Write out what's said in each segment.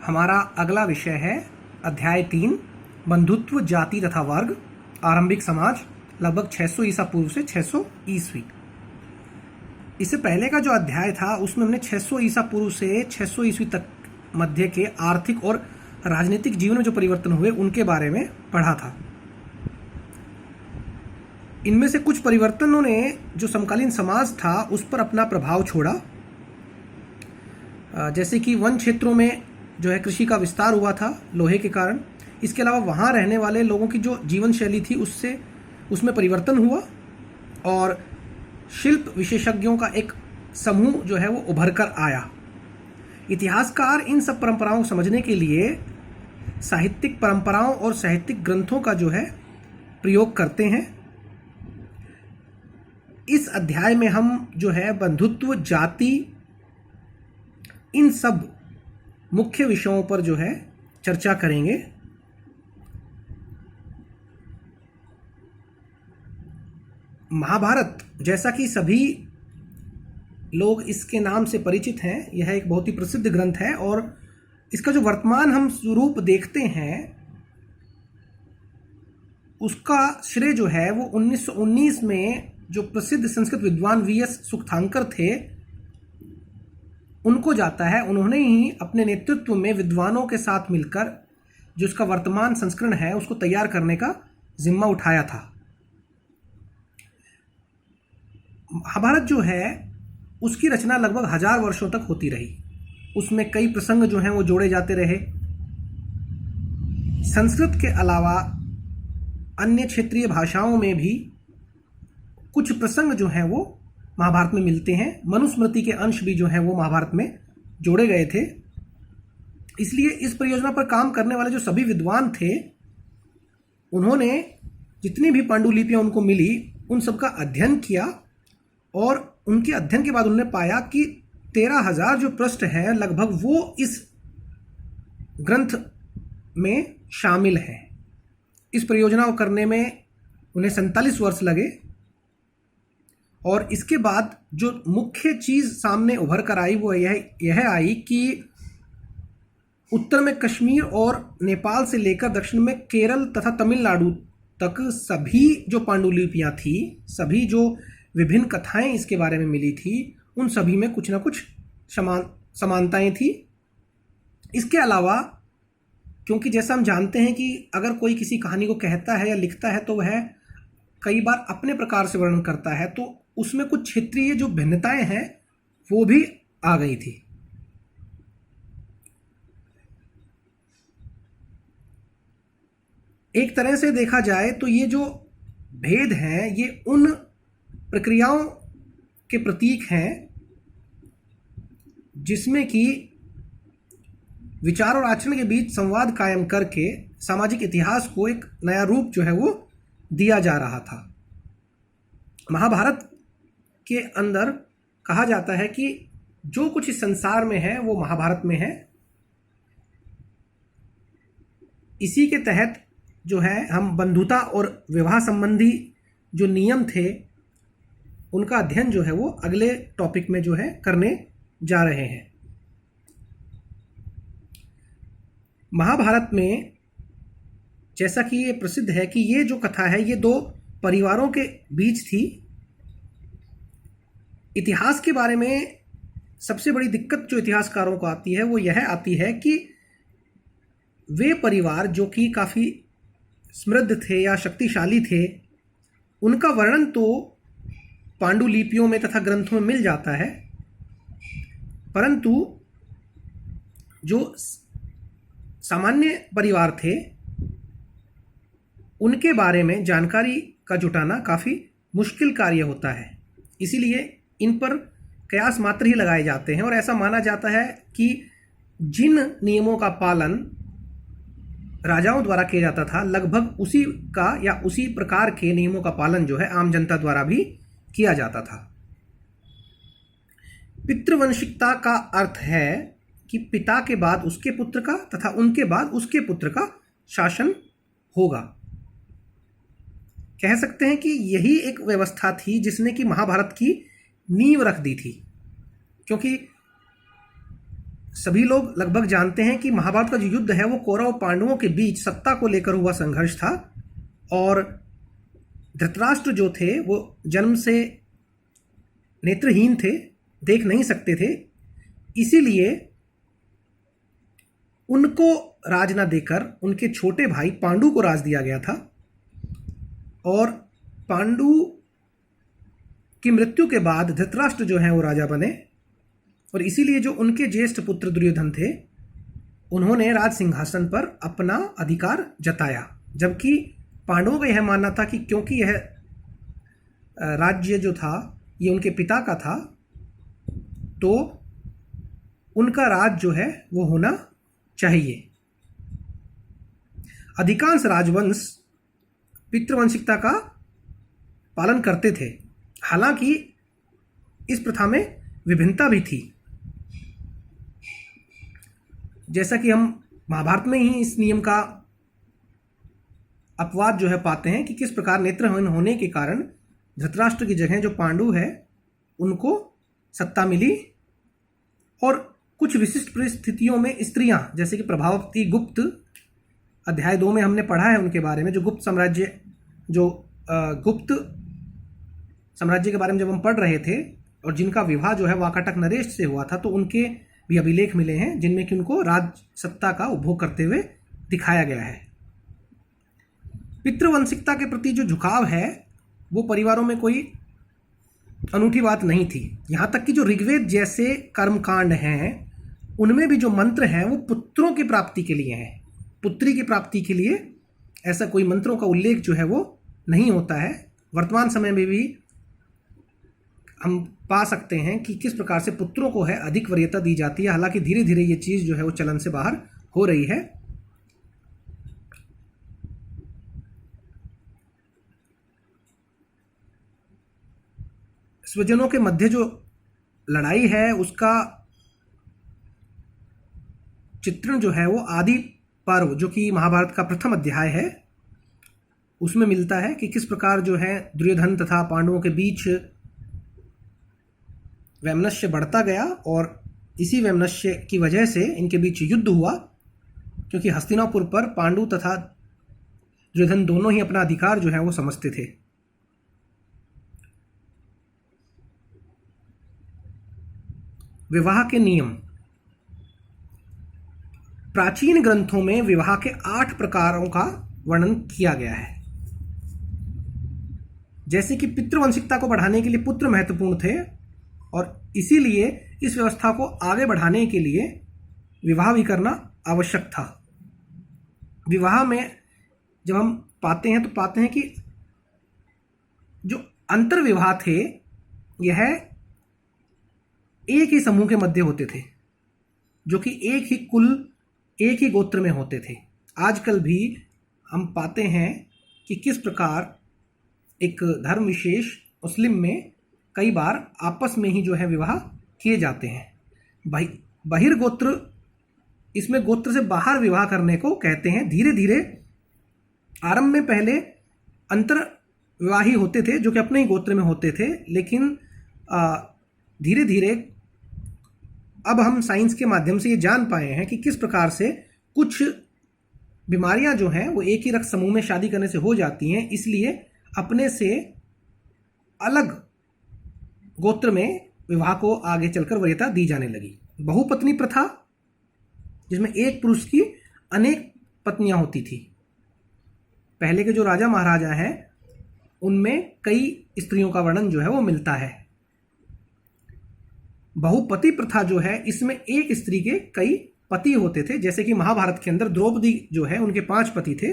हमारा अगला विषय है अध्याय 3 बंधुत्व जाति तथा वर्ग आरंभिक समाज लगभग 600 ईसा पूर्व से 600 ईस्वी। इससे पहले का जो अध्याय था उसमें हमने 600 ईसा पूर्व से 600 ईस्वी तक मध्य के आर्थिक और राजनीतिक जीवन में जो परिवर्तन हुए उनके बारे में पढ़ा था। इनमें से कुछ परिवर्तनों ने जो समकालीन समाज था उस पर अपना प्रभाव छोड़ा, जैसे कि वन क्षेत्रों में जो है कृषि का विस्तार हुआ था लोहे के कारण। इसके अलावा वहाँ रहने वाले लोगों की जो जीवन शैली थी उसमें परिवर्तन हुआ और शिल्प विशेषज्ञों का एक समूह जो है वो उभर कर आया। इतिहासकार इन सब परंपराओं को समझने के लिए साहित्यिक परंपराओं और साहित्यिक ग्रंथों का जो है प्रयोग करते हैं। इस अध्याय में हम जो है बंधुत्व, जाति, इन सब मुख्य विषयों पर जो है चर्चा करेंगे। महाभारत, जैसा कि सभी लोग इसके नाम से परिचित हैं, यह एक बहुत ही प्रसिद्ध ग्रंथ है और इसका जो वर्तमान हम स्वरूप देखते हैं उसका श्रेय जो है वो 1919 में जो प्रसिद्ध संस्कृत विद्वान वीएस सुखतांकर थे उनको जाता है। उन्होंने ही अपने नेतृत्व में विद्वानों के साथ मिलकर जो इसका वर्तमान संस्करण है उसको तैयार करने का जिम्मा उठाया था। महाभारत जो है उसकी रचना लगभग 1000 वर्षों तक होती रही। उसमें कई प्रसंग जो हैं वो जोड़े जाते रहे। संस्कृत के अलावा अन्य क्षेत्रीय भाषाओं में भी कुछ प्रसंग जो हैं वो महाभारत में मिलते हैं। मनुस्मृति के अंश भी जो हैं वो महाभारत में जोड़े गए थे। इसलिए इस परियोजना पर काम करने वाले जो सभी विद्वान थे उन्होंने जितनी भी पांडुलिपियां उनको मिली उन सब का अध्ययन किया और उनके अध्ययन के बाद उन्होंने पाया कि 13,000 जो पृष्ठ हैं लगभग वो इस ग्रंथ में शामिल हैं। इस परियोजना को करने में उन्हें 47 वर्ष लगे और इसके बाद जो मुख्य चीज़ सामने उभर कर आई वो यह आई कि उत्तर में कश्मीर और नेपाल से लेकर दक्षिण में केरल तथा तमिलनाडु तक सभी जो पांडुलिपियाँ थी, सभी जो विभिन्न कथाएं इसके बारे में मिली थी, उन सभी में कुछ ना कुछ समानताएं थी। इसके अलावा क्योंकि जैसा हम जानते हैं कि अगर कोई किसी कहानी को कहता है या लिखता है तो वह कई बार अपने प्रकार से वर्णन करता है, तो उसमें कुछ क्षेत्रीय जो भिन्नताएं हैं वो भी आ गई थी। एक तरह से देखा जाए तो ये जो भेद हैं ये उन प्रक्रियाओं के प्रतीक हैं जिसमें कि विचार और आचरण के बीच संवाद कायम करके सामाजिक इतिहास को एक नया रूप जो है वो दिया जा रहा था। महाभारत के अंदर कहा जाता है कि जो कुछ इस संसार में है वो महाभारत में है। इसी के तहत जो है हम बंधुता और विवाह संबंधी जो नियम थे उनका अध्ययन जो है वो अगले टॉपिक में जो है करने जा रहे हैं। महाभारत में जैसा कि ये प्रसिद्ध है कि ये जो कथा है ये दो परिवारों के बीच थी। इतिहास के बारे में सबसे बड़ी दिक्कत जो इतिहासकारों को आती है वो यह आती है कि वे परिवार जो कि काफ़ी समृद्ध थे या शक्तिशाली थे उनका वर्णन तो पांडुलिपियों में तथा ग्रंथों में मिल जाता है, परंतु जो सामान्य परिवार थे उनके बारे में जानकारी का जुटाना काफ़ी मुश्किल कार्य होता है। इसीलिए इन पर कयास मात्र ही लगाए जाते हैं और ऐसा माना जाता है कि जिन नियमों का पालन राजाओं द्वारा किया जाता था लगभग उसी का या उसी प्रकार के नियमों का पालन जो है आम जनता द्वारा भी किया जाता था। पितृवंशिकता का अर्थ है कि पिता के बाद उसके पुत्र का तथा उनके बाद उसके पुत्र का शासन होगा। कह सकते हैं कि यही एक व्यवस्था थी जिसने कि महाभारत की नींव रख दी थी, क्योंकि सभी लोग लगभग जानते हैं कि महाभारत का जो युद्ध है वो कौरव पांडवों के बीच सत्ता को लेकर हुआ संघर्ष था। और धृतराष्ट्र जो थे वो जन्म से नेत्रहीन थे, देख नहीं सकते थे, इसीलिए उनको राज न देकर उनके छोटे भाई पांडु को राज दिया गया था। और पांडु की मृत्यु के बाद धृतराष्ट्र जो है वो राजा बने। और इसीलिए जो उनके ज्येष्ठ पुत्र दुर्योधन थे उन्होंने राज सिंहासन पर अपना अधिकार जताया, जबकि पांडवों का यह मानना था कि क्योंकि यह राज्य जो था ये उनके पिता का था तो उनका राज जो है वो होना चाहिए। अधिकांश राजवंश पितृवंशिकता का पालन करते थे, हालांकि इस प्रथा में विभिन्नता भी थी। जैसा कि हम महाभारत में ही इस नियम का अपवाद जो है पाते हैं कि किस प्रकार नेत्रहीन होने के कारण धृतराष्ट्र की जगह जो पांडु है उनको सत्ता मिली। और कुछ विशिष्ट परिस्थितियों में स्त्रियां, जैसे कि प्रभावती गुप्त, अध्याय 2 में हमने पढ़ा है उनके बारे में, जो गुप्त साम्राज्य के बारे में जब हम पढ़ रहे थे और जिनका विवाह जो है वाकाटक नरेश से हुआ था, तो उनके भी अभिलेख मिले हैं जिनमें कि उनको राज सत्ता का उपभोग करते हुए दिखाया गया है। पितृवंशिकता के प्रति जो झुकाव है वो परिवारों में कोई अनूठी बात नहीं थी। यहाँ तक कि जो ऋग्वेद जैसे कर्मकांड हैं उनमें भी जो मंत्र हैं वो पुत्रों की प्राप्ति के लिए हैं, पुत्री की प्राप्ति के लिए ऐसा कोई मंत्रों का उल्लेख जो है वो नहीं होता है। वर्तमान समय में भी हम पा सकते हैं कि किस प्रकार से पुत्रों को है अधिक वरीयता दी जाती है, हालांकि धीरे धीरे ये चीज़ जो है वो चलन से बाहर हो रही है। स्वजनों के मध्य जो लड़ाई है उसका चित्रण जो है वो आदि पर्व, जो कि महाभारत का प्रथम अध्याय है, उसमें मिलता है कि किस प्रकार जो है दुर्योधन तथा पांडवों के बीच वैमनस्य बढ़ता गया और इसी वैमनस्य की वजह से इनके बीच युद्ध हुआ, क्योंकि हस्तिनापुर पर पांडु तथा दुर्योधन दोनों ही अपना अधिकार जो है वो समझते थे। विवाह के नियम। प्राचीन ग्रंथों में विवाह के 8 प्रकारों का वर्णन किया गया है। जैसे कि पितृवंशिकता को बढ़ाने के लिए पुत्र महत्वपूर्ण थे और इसीलिए इस व्यवस्था को आगे बढ़ाने के लिए विवाह भी करना आवश्यक था। विवाह में जब हम पाते हैं तो पाते हैं कि जो अंतर विवाह थे यह एक ही समूह के मध्य होते थे, जो कि एक ही कुल, एक ही गोत्र में होते थे। आजकल भी हम पाते हैं कि किस प्रकार एक धर्म विशेष मुस्लिम में कई बार आपस में ही जो है विवाह किए जाते हैं। बहिर्गोत्र, इसमें गोत्र से बाहर विवाह करने को कहते हैं। धीरे धीरे आरंभ में पहले अंतर विवाही होते थे जो कि अपने ही गोत्र में होते थे, लेकिन धीरे धीरे अब हम साइंस के माध्यम से ये जान पाए हैं कि किस प्रकार से कुछ बीमारियां जो हैं वो एक ही रक्त समूह में शादी करने से हो जाती हैं, इसलिए अपने से अलग गोत्र में विवाह को आगे चलकर वरीयता दी जाने लगी। बहुपत्नी प्रथा, जिसमें एक पुरुष की अनेक पत्नियां होती थी। पहले के जो राजा महाराजा हैं उनमें कई स्त्रियों का वर्णन जो है वो मिलता है। बहुपति प्रथा जो है इसमें एक स्त्री के कई पति होते थे, जैसे कि महाभारत के अंदर द्रौपदी जो है उनके 5 पति थे।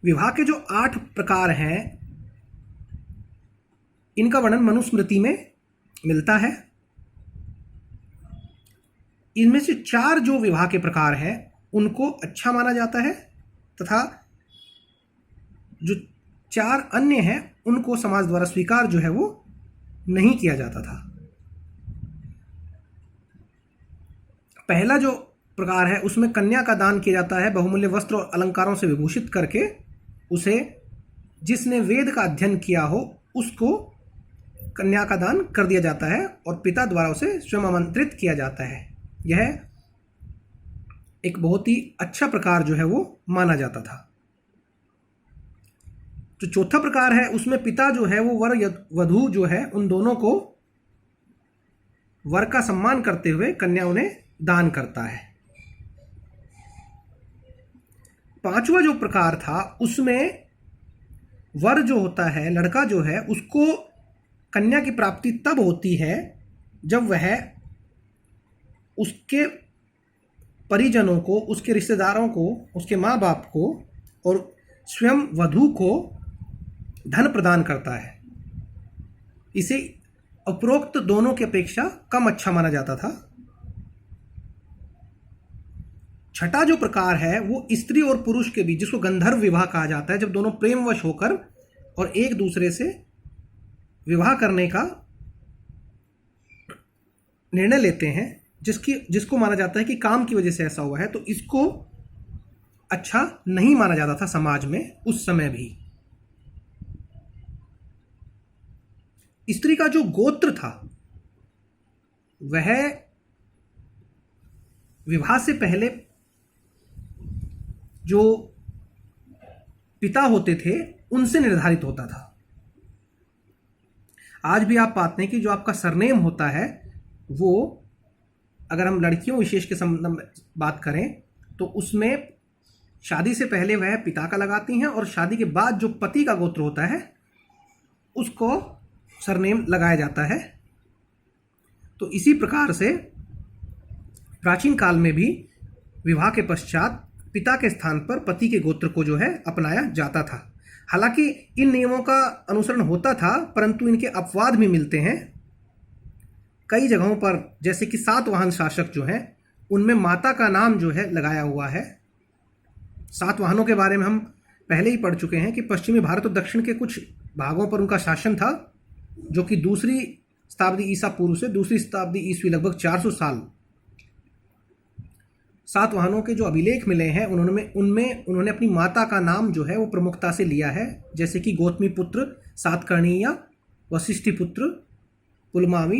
विवाह के जो 8 प्रकार हैं इनका वर्णन मनुस्मृति में मिलता है। इनमें से 4 जो विवाह के प्रकार हैं उनको अच्छा माना जाता है तथा जो 4 अन्य हैं उनको समाज द्वारा स्वीकार जो है वो नहीं किया जाता था। पहला जो प्रकार है उसमें कन्या का दान किया जाता है, बहुमूल्य वस्त्र और अलंकारों से विभूषित करके उसे जिसने वेद का अध्ययन किया हो उसको कन्या का दान कर दिया जाता है और पिता द्वारा उसे स्वयं आमंत्रित किया जाता है। यह एक बहुत ही अच्छा प्रकार जो है वो माना जाता था। जो चौथा प्रकार है उसमें पिता जो है वो वर वधू जो है उन दोनों को वर का सम्मान करते हुए कन्या उन्हें दान करता है। पांचवा जो प्रकार था उसमें वर जो होता है, लड़का जो है, उसको कन्या की प्राप्ति तब होती है जब वह उसके परिजनों को, उसके रिश्तेदारों को, उसके माँ बाप को और स्वयं वधू को धन प्रदान करता है। इसे उपरोक्त दोनों की अपेक्षा कम अच्छा माना जाता था। छठा जो प्रकार है वो स्त्री और पुरुष के बीच, जिसको गंधर्व विवाह कहा जाता है, जब दोनों प्रेमवश होकर और एक दूसरे से विवाह करने का निर्णय लेते हैं, जिसको माना जाता है कि काम की वजह से ऐसा हुआ है, तो इसको अच्छा नहीं माना जाता था समाज में उस समय भी। स्त्री का जो गोत्र था वह विवाह से पहले जो पिता होते थे उनसे निर्धारित होता था। आज भी आप पाते हैं कि जो आपका सरनेम होता है वो, अगर हम लड़कियों विशेष के संबंध में बात करें तो उसमें शादी से पहले वह पिता का लगाती हैं और शादी के बाद जो पति का गोत्र होता है उसको सरनेम लगाया जाता है। तो इसी प्रकार से प्राचीन काल में भी विवाह के पश्चात पिता के स्थान पर पति के गोत्र को जो है अपनाया जाता था। हालांकि इन नियमों का अनुसरण होता था, परंतु इनके अपवाद भी मिलते हैं कई जगहों पर, जैसे कि सातवाहन शासक जो हैं उनमें माता का नाम जो है लगाया हुआ है। सातवाहनों के बारे में हम पहले ही पढ़ चुके हैं कि पश्चिमी भारत और दक्षिण के कुछ भागों पर उनका शासन था, जो कि दूसरी शताब्दी ईसा पूर्व से दूसरी शताब्दी ईस्वी, लगभग 400 साल। सातवाहनों के जो अभिलेख मिले हैं उनमें उन्होंने अपनी माता का नाम जो है वो प्रमुखता से लिया है, जैसे कि गौतमी पुत्र सातकर्णी या वशिष्ठी पुत्र पुलमावी।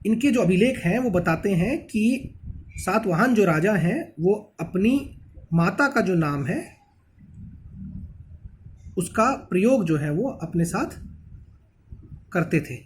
इनके जो अभिलेख हैं वो बताते हैं कि सातवाहन जो राजा हैं वो अपनी माता का जो नाम है उसका प्रयोग जो है वो अपने साथ करते थे।